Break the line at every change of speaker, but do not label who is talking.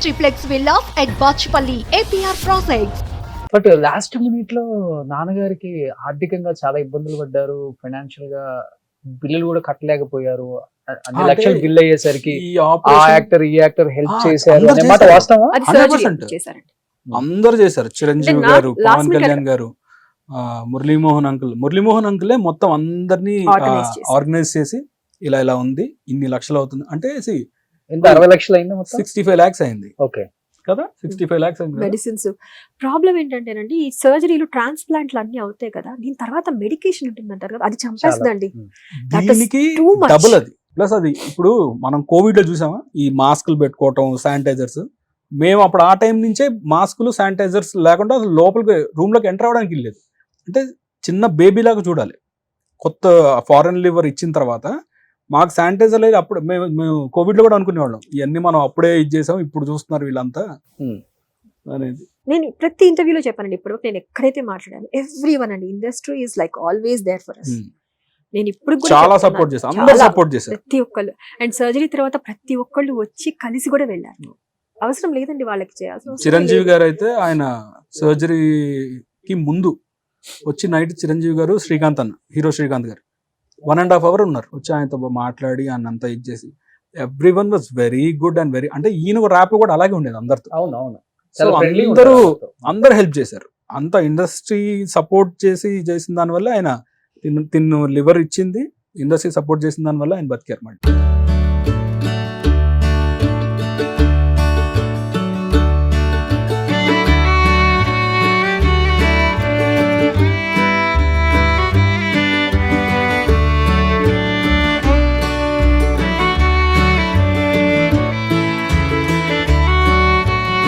triplex villas at Bachpalli, APR Projects.
But last minute లో నాన్నగారికి ఆర్థికంగా చాలా ఇబ్బందులు పడ్డారు, ఫైనాన్షియల్ గా బిల్లులు కూడా కట్టలేకపోయారు. అన్ని
అంటే
లక్షలు బిల్ అయ్యేసరికి
ఈ
ఆ
ఆపరేషన్
యాక్టర్ ఈ యాక్టర్ హెల్ప్
ఆ,
చేశారు
అందరూ
అనే మాట
చేశారు.
వాస్తవా?
అది
100%
సర్జరీ చేశారండి.
అందరూ చేశారు. చిరంజీవి
అంటే
గారు,
last
పవన్
minute
కళ్యాణ్ గారు, మురళీమోహన్ అంకులే మొత్తం అందరినీ
Organize చేశారు.
ఆర్గనైజ్ చేసి ఇలా ఇలా ఉంది, ఇన్ని లక్షలు అవుతుంది అంటే
ఎంత 60 లక్షలు అయింది మొత్తం?
65 lakhs అయింది
ఓకే
కదా, 65 lakhs అయింది కదా.
మెడిసిన్స్ ప్రాబ్లం ఏంటంటేనండి, ఈ సర్జరీలు ట్రాన్స్ప్లాంట్లు అన్ని అవుతాయి కదా, దీని తర్వాత మెడికేషన్ ఉంటుంది అంటారు కదా, అది చంపేస్తుందండి. That is
దీనికి
too much.
డబుల్ అది ప్లస్ అది. ఇప్పుడు మనం కోవిడ్ లో చూసామా ఈ మాస్కులు పెట్టుకోవటం, శానిటైజర్స్. మేము అప్పుడు ఆ టైం నుంచే మాస్కులు శానిటైజర్స్ లేకుండా అసలు లోపలికి రూమ్ లోకి ఎంటర్ అవ్వడానికి వెళ్ళలేదు. అంటే చిన్న బేబీ లాగా చూడాలి. కొత్త ఫారెన్ లివర్ ఇచ్చిన తర్వాత మాకు శానిటైజర్ లేదు. అప్పుడు మేము కోవిడ్ లో కూడా అనుకునేవాళ్ళం ఇవన్నీ మనం అప్పుడే ఇచ్చేసాం, ఇప్పుడు చూస్తున్నారు వీళ్ళంతా అనేది.
నేను ప్రతి ఇంటర్వ్యూలో చెప్పానండి, ఇప్పుడు నేను ఎక్కడైతే మాట్లాడాను, ఎవ్రీ వన్ అండి, industry is like always there for us. నేను ఇప్పుడు కూడా
చాలా
చెప్తున్నాను,
సపోర్ట్ చేశారు, అందరూ
చాలా,
సపోర్ట్ చేశారు.
ప్రతి ఒక్కళ్ళు. అండ్ సర్జరీ తర్వాత ప్రతి ఒక్కళ్ళు వచ్చి కలిసి కూడా వెళ్ళారు. అవసరం లేదండి వాళ్ళకి చేయాల్సిన అవసరం
చిరంజీవి
లేదు.
గారు అయితే ఆయన సర్జరీకి ముందు వచ్చి నైట్ చిరంజీవి గారు, శ్రీకాంత్ అన్న, హీరో శ్రీకాంత్ గారు 1.5 hours ఉన్నారు. వచ్చి ఆయనతో మాట్లాడి ఆయన అంతా ఇచ్చేసి every one was very good and very, అంటే ఈయన ర్యాప్ కూడా అలాగే ఉండేది అందరితో.
అవును అవును,
సో అందరూ హెల్ప్ చేశారు. అంత ఇండస్ట్రీ సపోర్ట్ చేసిన దానివల్ల ఆయన తిన్ను లివర్ ఇచ్చింది, ఇండస్ట్రీ సపోర్ట్ చేసిన దానివల్ల ఆయన బతికారు మళ్ళీ.